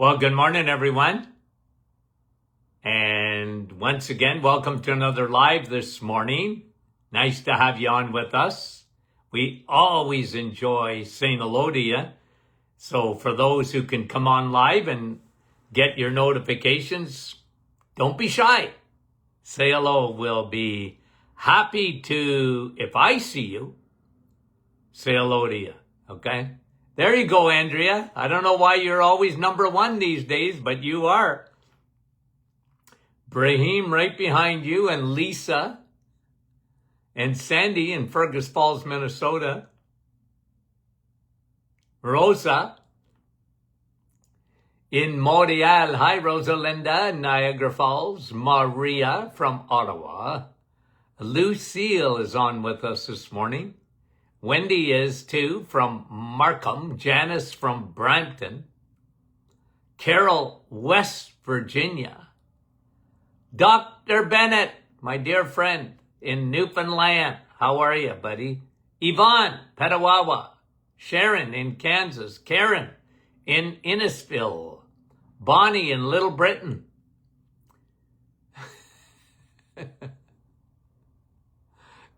Well, good morning, everyone. And once again, welcome to another live this morning. Nice to have you on with us. We always enjoy saying hello to you. So for those who can come on live and get your notifications, don't be shy. Say hello. We'll be happy to, if I see you, say hello to you. Okay? There you go, Andrea. I don't know why you're always number one these days, but you are. Brahim right behind you, and Lisa and Sandy in Fergus Falls, Minnesota. Rosa in Montreal. Hi, Rosalinda, Niagara Falls. Maria from Ottawa. Lucille is on with us this morning. Wendy is too, from Markham. Janice from Brampton. Carol, West Virginia. Dr. Bennett, my dear friend in Newfoundland. How are you, buddy? Yvonne, Petawawa. Sharon in Kansas. Karen in Innisfil. Bonnie in Little Britain.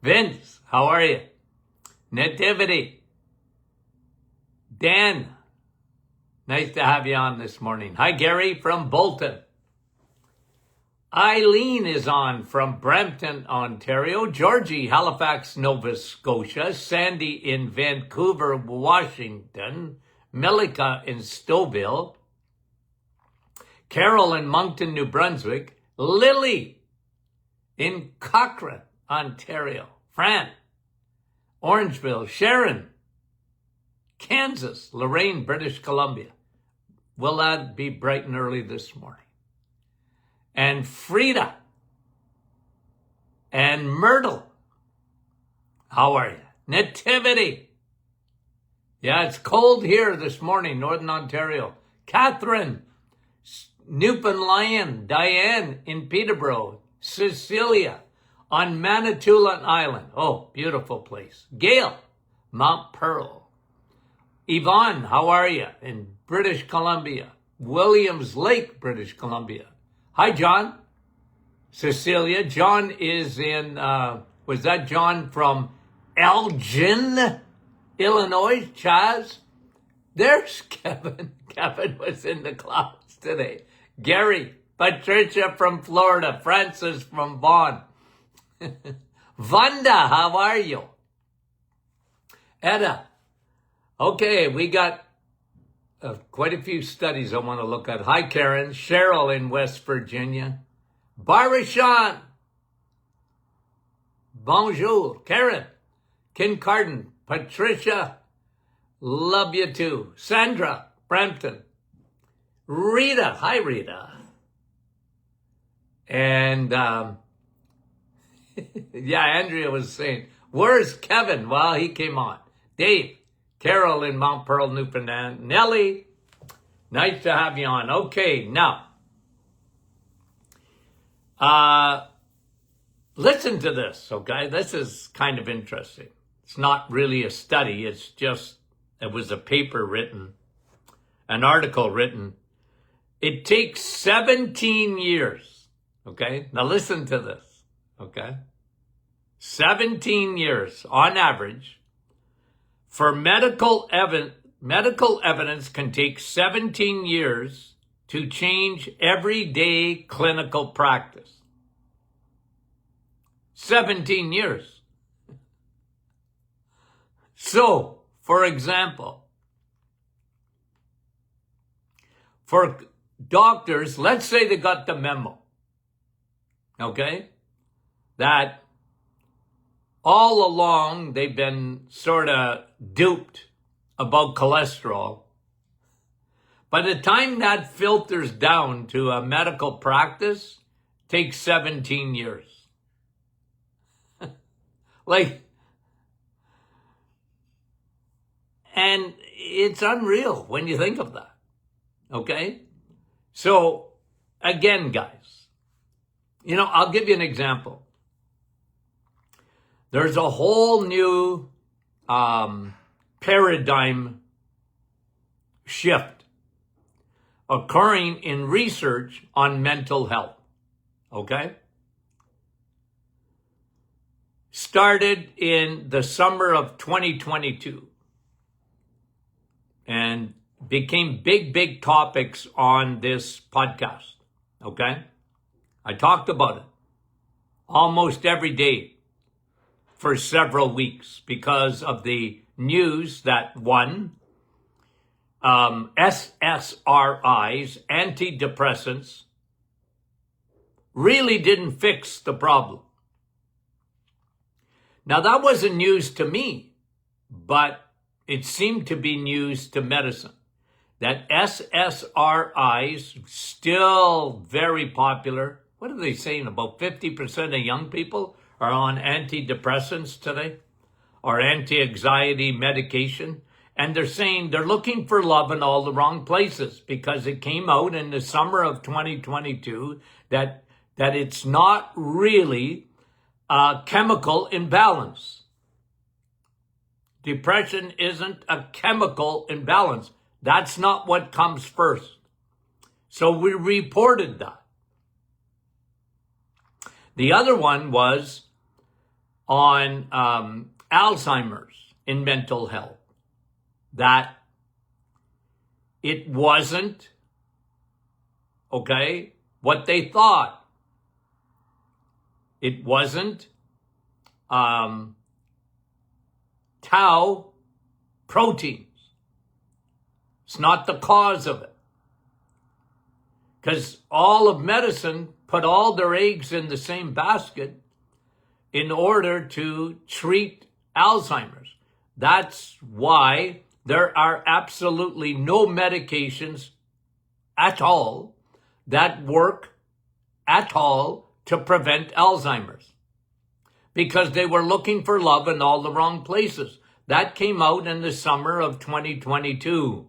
Vince, how are you? Nativity. Dan, nice to have you on this morning. Hi, Gary from Bolton. Eileen is on from Brampton, Ontario. Georgie, Halifax, Nova Scotia. Sandy in Vancouver, Washington. Melika in Stouffville. Carol in Moncton, New Brunswick. Lily in Cochrane, Ontario. Fran, Orangeville. Sharon, Kansas. Lorraine, British Columbia. Will that be bright and early this morning? And Frida and Myrtle. How are you? Nativity. Yeah, it's cold here this morning, Northern Ontario. Catherine, Newfoundland. Diane in Peterborough. Cecilia on Manitoulin Island. Oh, beautiful place. Gail, Mount Pearl. Yvonne, how are you? In British Columbia. Williams Lake, British Columbia. Hi, John. Cecilia. John is in, was that John from Elgin, Illinois? Chaz? There's Kevin. Kevin was in the clouds today. Gary. Patricia from Florida. Francis from Vaughan. Vanda, how are you? Edda. Okay, we got quite a few studies I want to look at. Hi, Karen. Cheryl in West Virginia. Barishan. Bonjour. Karen. Kincardine. Patricia. Love you too. Sandra. Brampton. Rita. Hi, Rita. And, yeah, Andrea was saying, where's Kevin? Well, he came on. Dave. Carol in Mount Pearl, Newfoundland. Nellie, nice to have you on. Okay, now, listen to this, okay? This is kind of interesting. It's not really a study. It's just, it was a paper written, an article written. It takes 17 years, okay? Now listen to this, okay? 17 years on average. For medical evidence can take 17 years to change everyday clinical practice. 17 years. So, for example, for doctors, let's say they got the memo, okay, that all along, they've been sort of duped about cholesterol. By the time that filters down to a medical practice, it takes 17 years. And it's unreal when you think of that. Okay? So, again, guys, I'll give you an example. There's a whole new paradigm shift occurring in research on mental health. Okay? Started in the summer of 2022 and became big topics on this podcast. Okay? I talked about it almost every day for several weeks because of the news that SSRIs, antidepressants, really didn't fix the problem. Now, that wasn't news to me, but it seemed to be news to medicine. That SSRIs, still very popular. What are they saying? About 50% of young people are on antidepressants today or anti-anxiety medication. And they're saying they're looking for love in all the wrong places because it came out in the summer of 2022 that it's not really a chemical imbalance. Depression isn't a chemical imbalance. That's not what comes first. So we reported that. The other one was on Alzheimer's in mental health. That it wasn't, okay, what they thought. It wasn't tau proteins. It's not the cause of it. Because all of medicine put all their eggs in the same basket in order to treat Alzheimer's. That's why there are absolutely no medications at all that work at all to prevent Alzheimer's. Because they were looking for love in all the wrong places. That came out in the summer of 2022.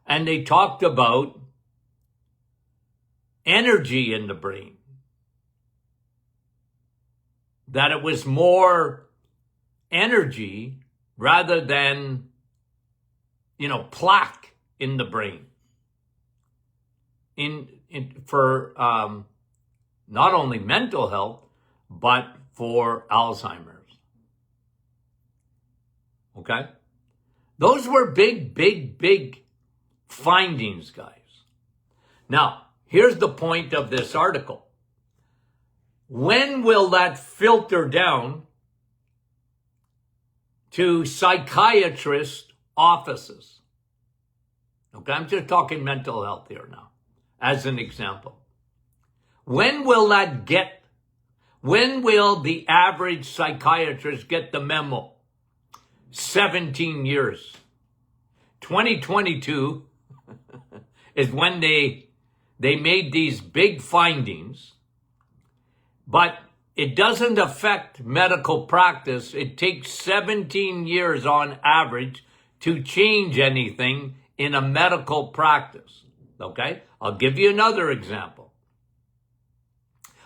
And they talked about energy in the brain. That it was more energy rather than, plaque in the brain. For not only mental health, but for Alzheimer's. Okay? Those were big findings, guys. Now, here's the point of this article. When will that filter down to psychiatrist offices? Okay, I'm just talking mental health here now, as an example. When will the average psychiatrist get the memo? 17 years. 2022 is when they made these big findings, but it doesn't affect medical practice. It takes 17 years on average to change anything in a medical practice. Okay? I'll give you another example.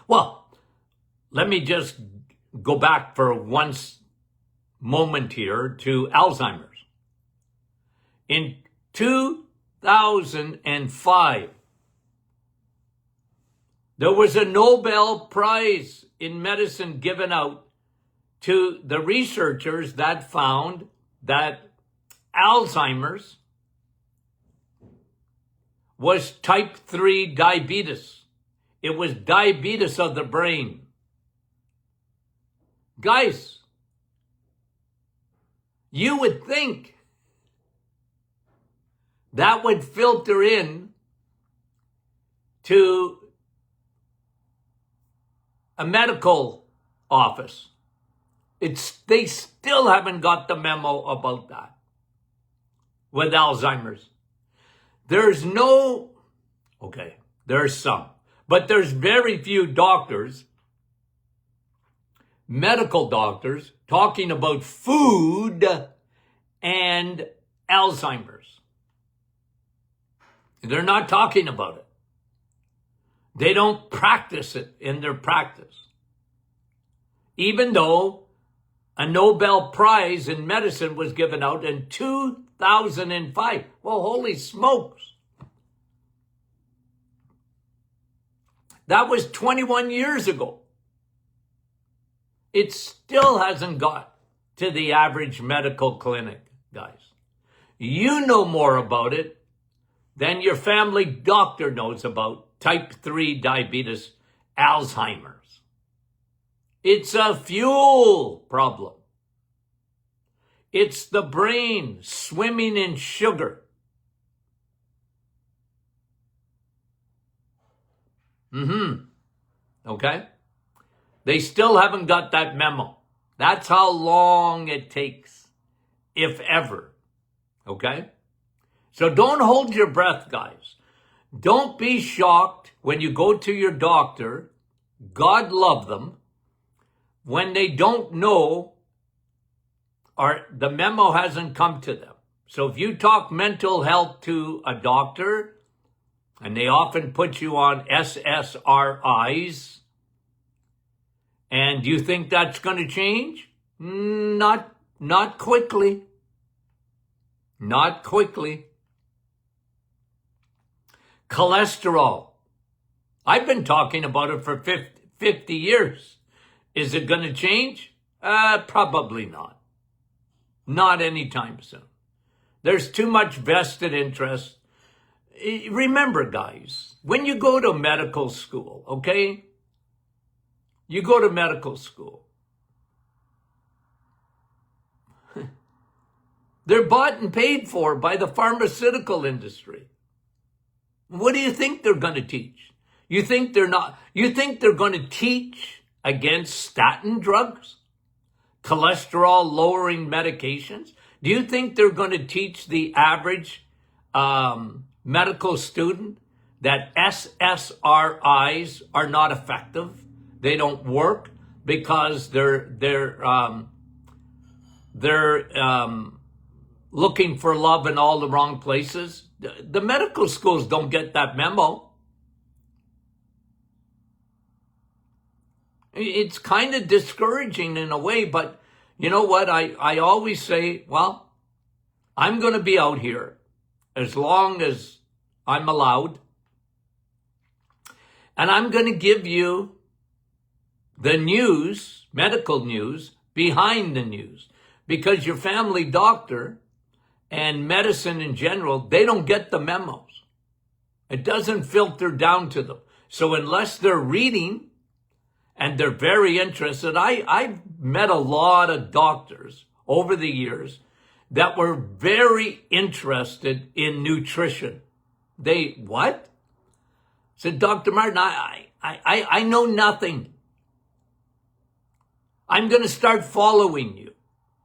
Well, let me just go back for one moment here to Alzheimer's. In 2005, there was a Nobel Prize in medicine given out to the researchers that found that Alzheimer's was type 3 diabetes. It was diabetes of the brain. Guys, you would think that would filter in to a medical office. They still haven't got the memo about that with Alzheimer's. There's some, but there's very few doctors, medical doctors, talking about food and Alzheimer's. They're not talking about it. They don't practice it in their practice. Even though a Nobel Prize in medicine was given out in 2005. 2005. Well, holy smokes. That was 21 years ago. It still hasn't got to the average medical clinic, guys. You know more about it than your family doctor knows about type 3 diabetes, Alzheimer's. It's a fuel problem. It's the brain swimming in sugar. Okay? They still haven't got that memo. That's how long it takes, if ever. Okay? So don't hold your breath, guys. Don't be shocked when you go to your doctor, God love them, when they don't know or the memo hasn't come to them. So if you talk mental health to a doctor, and they often put you on SSRIs, and you think that's going to change? Not quickly. Not quickly. Cholesterol. I've been talking about it for 50 years. Is it going to change? Probably not. Not anytime soon. There's too much vested interest. Remember, guys, when you go to medical school, okay? You go to medical school. They're bought and paid for by the pharmaceutical industry. What do you think they're going to teach? You think they're going to teach against statin drugs? Cholesterol lowering medications? Do you think they're going to teach the average medical student that SSRIs are not effective? They don't work because they're looking for love in all the wrong places? The medical schools don't get that memo. It's kind of discouraging in a way, but you know what? I always say, well, I'm going to be out here as long as I'm allowed. And I'm going to give you the news, medical news, behind the news. Because your family doctor and medicine in general, they don't get the memos. It doesn't filter down to them. So unless they're reading and they're very interested, I've met a lot of doctors over the years that were very interested in nutrition. They, what? Said, Dr. Martin, I know nothing. I'm going to start following you.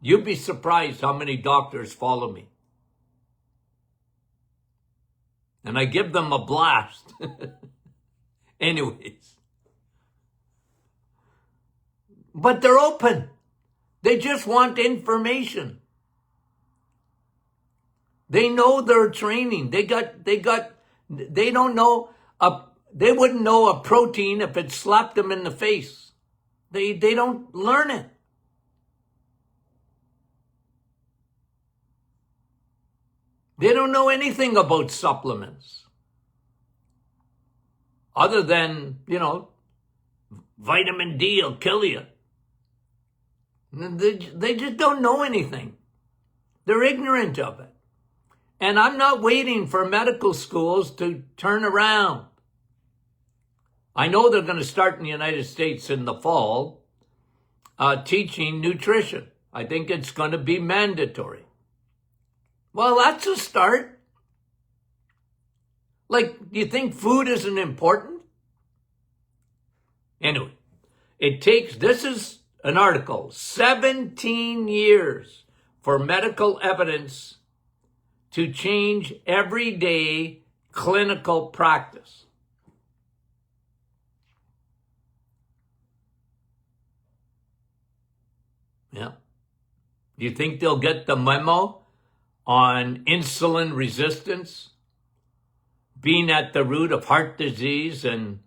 You'd be surprised how many doctors follow me. And I give them a blast. Anyways. But they're open. They just want information. They know their training. They don't know, they wouldn't know a protein if it slapped them in the face. They don't learn it. They don't know anything about supplements. Other than, vitamin D will kill you. They just don't know anything. They're ignorant of it. And I'm not waiting for medical schools to turn around. I know they're going to start in the United States in the fall teaching nutrition. I think it's going to be mandatory. Well, that's a start. Like, do you think food isn't important? Anyway, this is an article, 17 years for medical evidence to change everyday clinical practice. Yeah. Do you think they'll get the memo on insulin resistance being at the root of heart disease and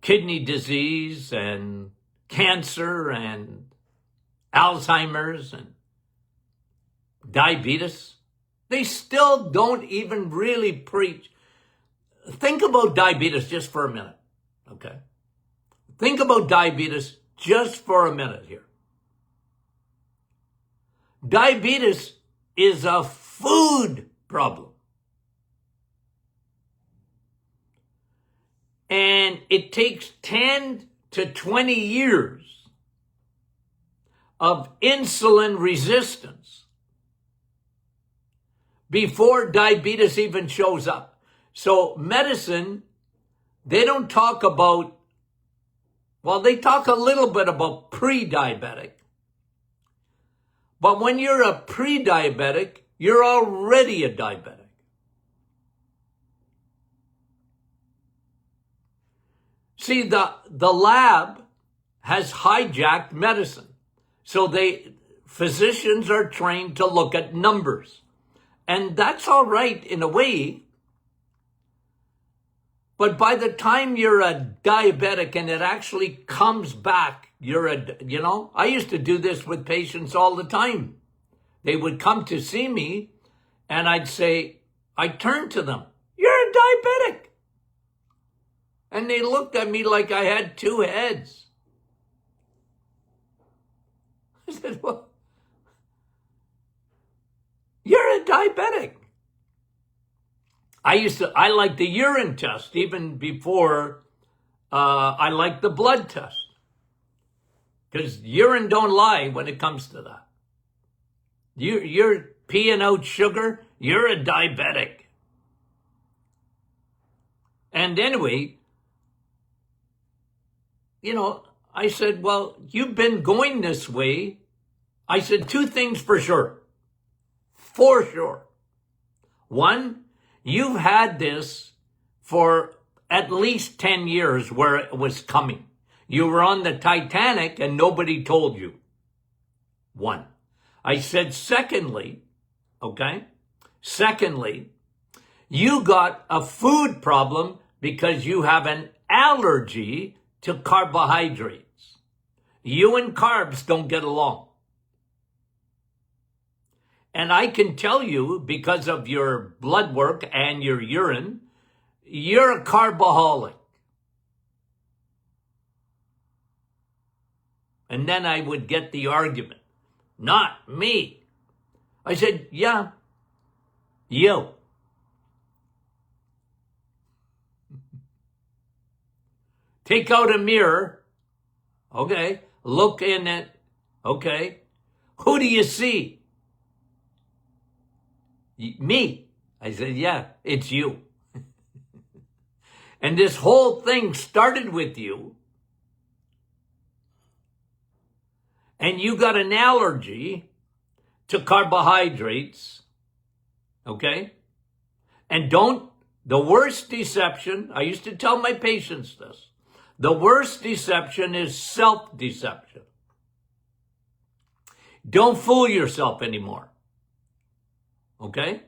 kidney disease and cancer and Alzheimer's? And diabetes. They still don't even really preach. Think about diabetes just for a minute, okay? Think about diabetes just for a minute here. Diabetes is a food problem. And it takes 10 to 20 years of insulin resistance before diabetes even shows up. So medicine, they don't talk about, well, they talk a little bit about pre-diabetic. But when you're a pre-diabetic, you're already a diabetic. See, the lab has hijacked medicine. So physicians are trained to look at numbers. And that's all right in a way. But by the time you're a diabetic and it actually comes back, I used to do this with patients all the time. They would come to see me and I'd turn to them, "You're a diabetic." And they looked at me like I had two heads. I said, "Well, you're a diabetic." I liked the urine test even before I liked the blood test. Because urine don't lie when it comes to that. You're peeing out sugar, you're a diabetic. And anyway, I said, "Well, you've been going this way." I said, two things for sure. For sure. One, you've had this for at least 10 years where it was coming. You were on the Titanic and nobody told you. One. I said, secondly, you got a food problem because you have an allergy to carbohydrates. You and carbs don't get along. And I can tell you, because of your blood work and your urine, you're a carboholic. And then I would get the argument, "Not me." I said, "Yeah, you." Take out a mirror. Okay. Look in it. Okay. Who do you see? Me. I said, "Yeah, it's you." And this whole thing started with you. And you got an allergy to carbohydrates. Okay? And the worst deception, I used to tell my patients this, the worst deception is self-deception. Don't fool yourself anymore. Okay?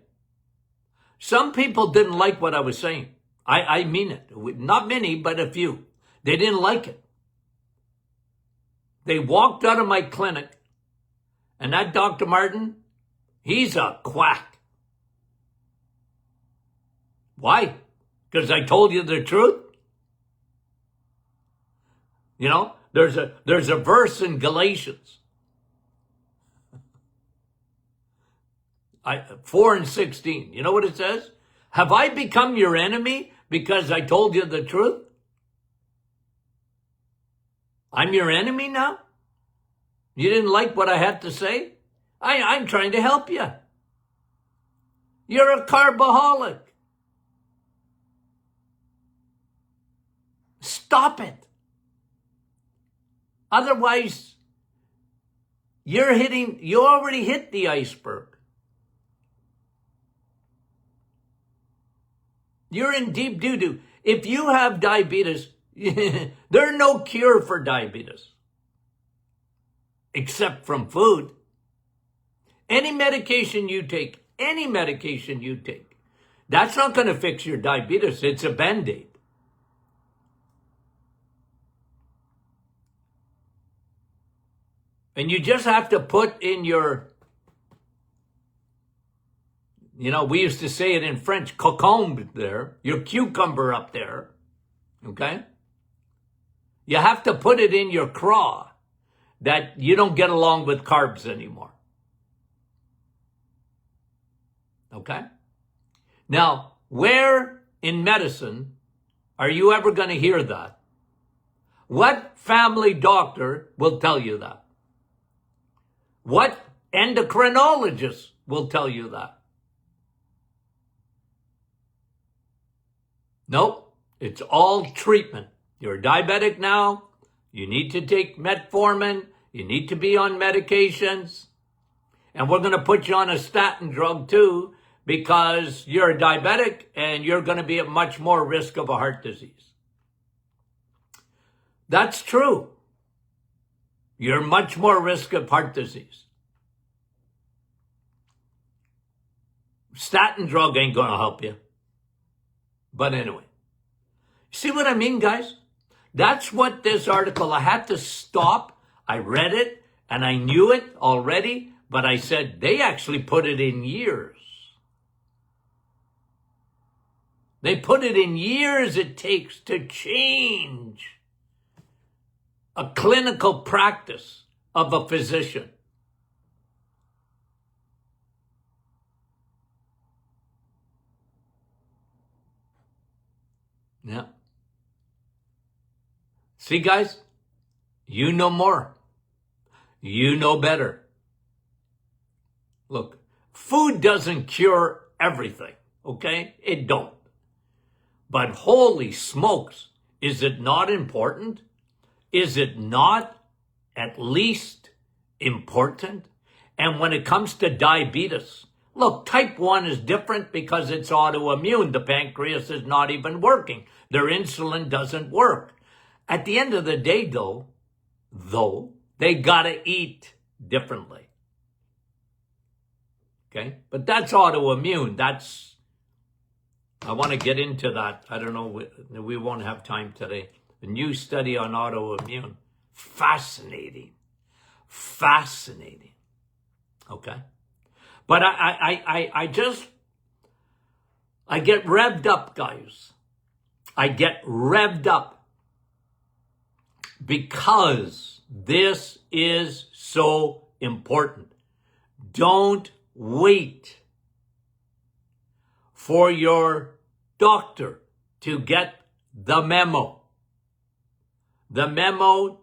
Some people didn't like what I was saying. I mean it. Not many, but a few. They didn't like it. They walked out of my clinic, and that Dr. Martin, he's a quack. Why? Because I told you the truth? There's a verse in Galatians 4:16. You know what it says? "Have I become your enemy because I told you the truth?" I'm your enemy now? You didn't like what I had to say? I'm trying to help you. You're a carboholic. Stop it. Otherwise, you already hit the iceberg. You're in deep doo-doo. If you have diabetes, there's no cure for diabetes. Except from food. Any medication you take, that's not going to fix your diabetes. It's a Band-Aid. And you just have to put in your We used to say it in French, cocombe there, your cucumber up there, okay? You have to put it in your craw that you don't get along with carbs anymore. Okay? Now, where in medicine are you ever going to hear that? What family doctor will tell you that? What endocrinologist will tell you that? Nope, it's all treatment. You're diabetic now. You need to take metformin. You need to be on medications. And we're going to put you on a statin drug too, because you're a diabetic and you're going to be at much more risk of a heart disease. That's true. You're much more risk of heart disease. Statin drug ain't going to help you. But anyway, see what I mean, guys? That's what this article, I had to stop. I read it and I knew it already, but I said they actually put it in years. They put it in years it takes to change a clinical practice of a physician. Yeah. See, guys, you know more. You know better. Look, food doesn't cure everything, okay? It don't. But holy smokes, is it not important? Is it not at least important? And when it comes to diabetes, look, type 1 is different because it's autoimmune. The pancreas is not even working. Their insulin doesn't work. At the end of the day, though, they gotta eat differently. Okay? But that's autoimmune. I want to get into that. I don't know. We won't have time today. A new study on autoimmune. Fascinating. Fascinating. Okay? But I get revved up, guys. I get revved up because this is so important. Don't wait for your doctor to get the memo. The memo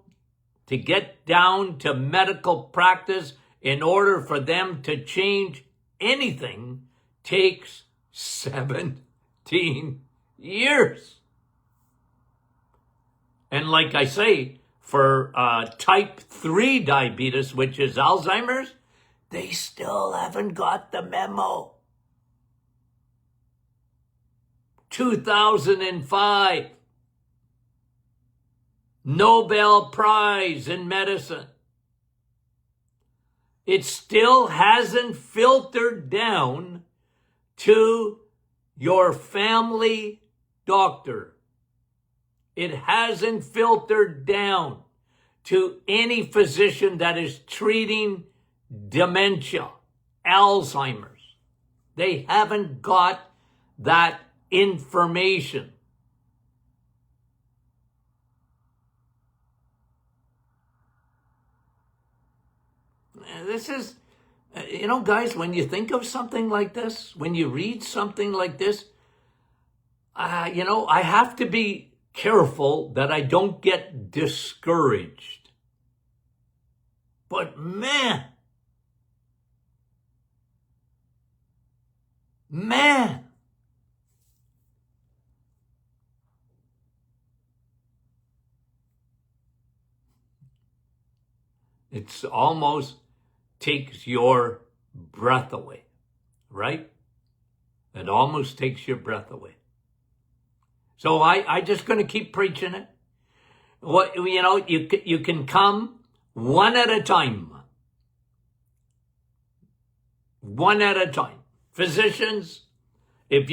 to get down to medical practice in order for them to change anything takes 17 years. And like I say, for type 3 diabetes, which is Alzheimer's, they still haven't got the memo. 2005, Nobel Prize in medicine. It still hasn't filtered down to your family doctor. It hasn't filtered down to any physician that is treating dementia, Alzheimer's. They haven't got that information. This is, guys, when you think of something like this, when you read something like this, I have to be careful that I don't get discouraged. But man, it's almost takes your breath away, right? It almost takes your breath away. So I just going to keep preaching it. What, you can come one at a time. One at a time. Physicians, if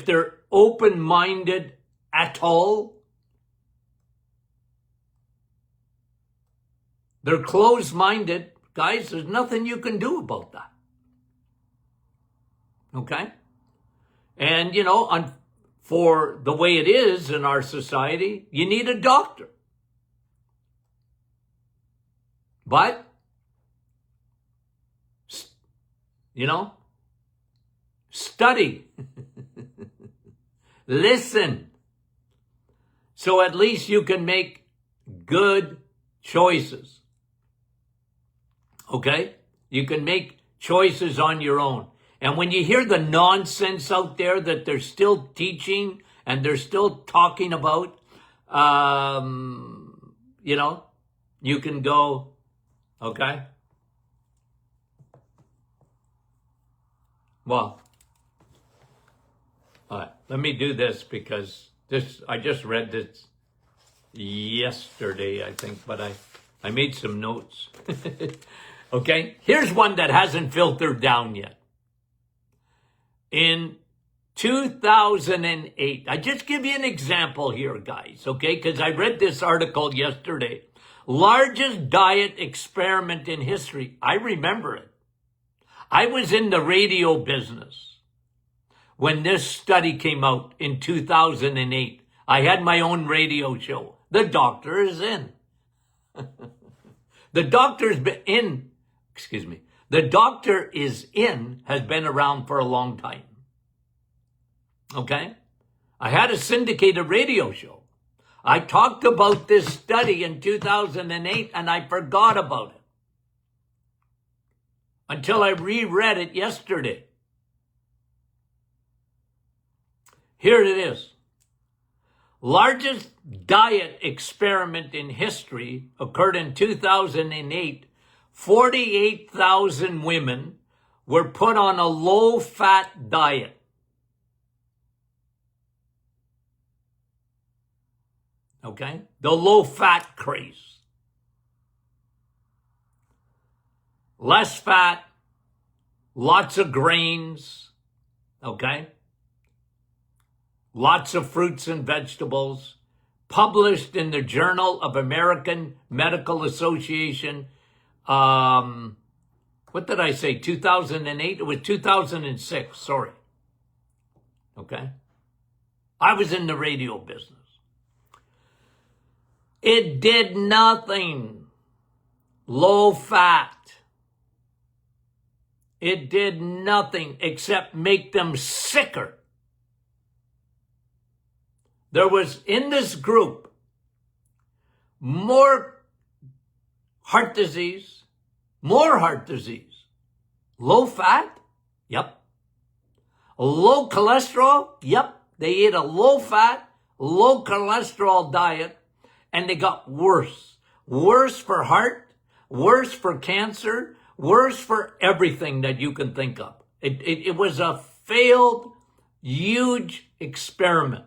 they're open-minded at all, they're closed-minded, guys, there's nothing you can do about that. Okay? And, for the way it is in our society, you need a doctor. But, study. Listen. So at least you can make good choices. Okay? You can make choices on your own. And when you hear the nonsense out there that they're still teaching and they're still talking about, you can go, okay? Well, all right, let me do this because I just read this yesterday, I think, but I made some notes. Okay, here's one that hasn't filtered down yet. In 2008, I just give you an example here, guys, okay? Because I read this article yesterday. Largest diet experiment in history. I remember it. I was in the radio business when this study came out in 2008. I had my own radio show. The Doctor is In. The Doctor is In has been around for a long time. Okay? I had a syndicated radio show. I talked about this study in 2008 and I forgot about it until I reread it yesterday. Here it is. Largest diet experiment in history occurred in 2008. 48,000 women were put on a low-fat diet. Okay? The low-fat craze. Less fat, lots of grains, okay? Lots of fruits and vegetables, published in the Journal of American Medical Association. What did I say, 2008? It was 2006, sorry. Okay? I was in the radio business. It did nothing. Low fat. It did nothing except make them sicker. There was, in this group, more heart disease. Low fat? Yep. Low cholesterol? Yep. They ate a low fat, low cholesterol diet, and they got worse. Worse for heart, worse for cancer, worse for everything that you can think of. It was a failed, huge experiment.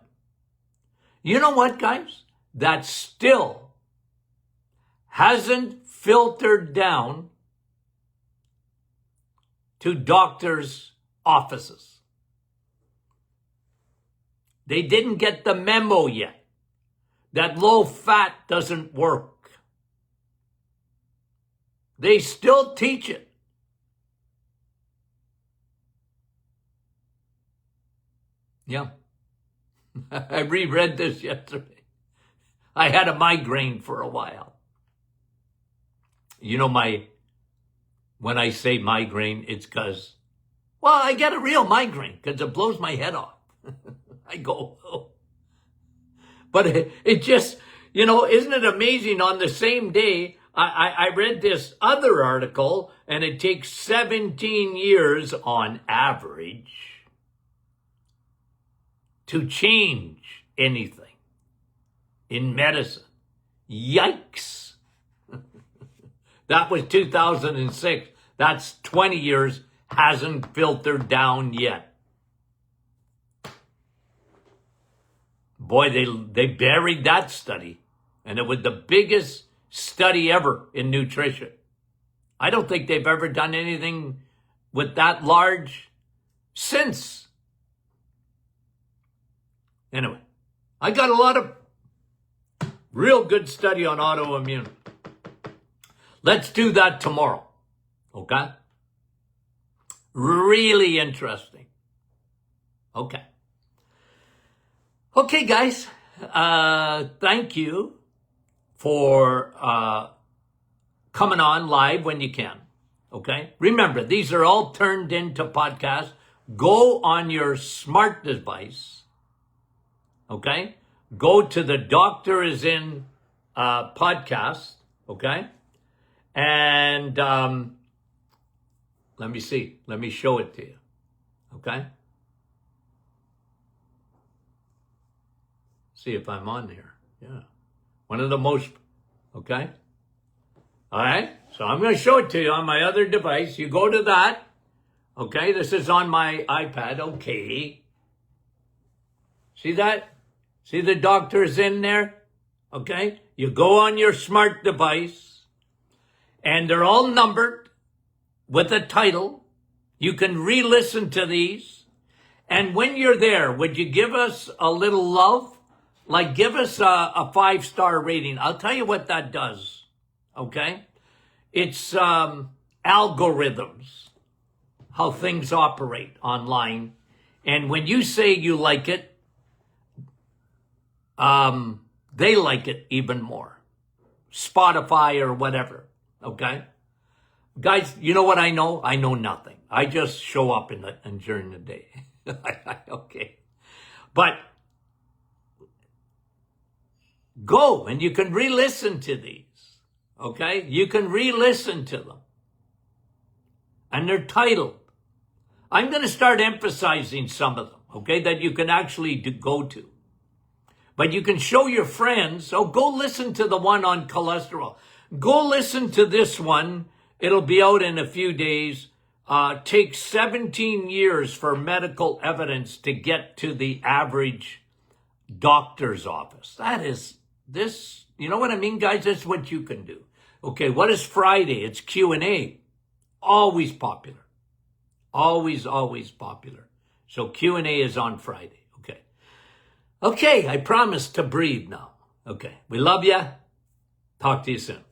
You know what, guys? That still hasn't filtered down to doctors' offices. They didn't get the memo yet that low fat doesn't work. They still teach it. Yeah. I reread this yesterday. I had a migraine for a while. You know, when I say migraine, it's because, well, I get a real migraine because it blows my head off. I go, oh. But it just, isn't it amazing? On the same day, I read this other article, and it takes 17 years on average to change anything in medicine. Yikes. That was 2006. That's 20 years, hasn't filtered down yet. Boy, they buried that study, and it was the biggest study ever in nutrition. I don't think they've ever done anything with that large since. Anyway, I got a lot of real good study on autoimmune. Let's do that tomorrow, okay? Really interesting. Okay. Okay, guys. Thank you for coming on live when you can. Okay. Remember, these are all turned into podcasts. Go on your smart device. Okay. Go to the Doctor Is In podcast. Okay. And let me see. Let me show it to you. Okay. See if I'm on here. Yeah. One of the most, okay. All right. So I'm going to show it to you on my other device. You go to that. Okay. This is on my iPad. Okay. See that? See the Doctor Is In there? Okay. You go on your smart device and they're all numbered with a title. You can re-listen to these. And when you're there, would you give us a little love? Like, give us a 5-star rating. I'll tell you what that does, okay? It's algorithms, how things operate online. And when you say you like it, they like it even more. Spotify or whatever, okay? Guys, you know what I know? I know nothing. I just show up during the day. Okay. But go and you can re-listen to these. Okay? You can re-listen to them. And they're titled. I'm going to start emphasizing some of them, okay, that you can actually go to. But you can show your friends, go listen to the one on cholesterol. Go listen to this one. It'll be out in a few days. Takes 17 years for medical evidence to get to the average doctor's office. That is this, you know what I mean, guys? That's what you can do. Okay, what is Friday? It's Q&A. Always popular. Always popular. So Q&A is on Friday. Okay. Okay, I promise to breathe now. Okay, we love you. Talk to you soon.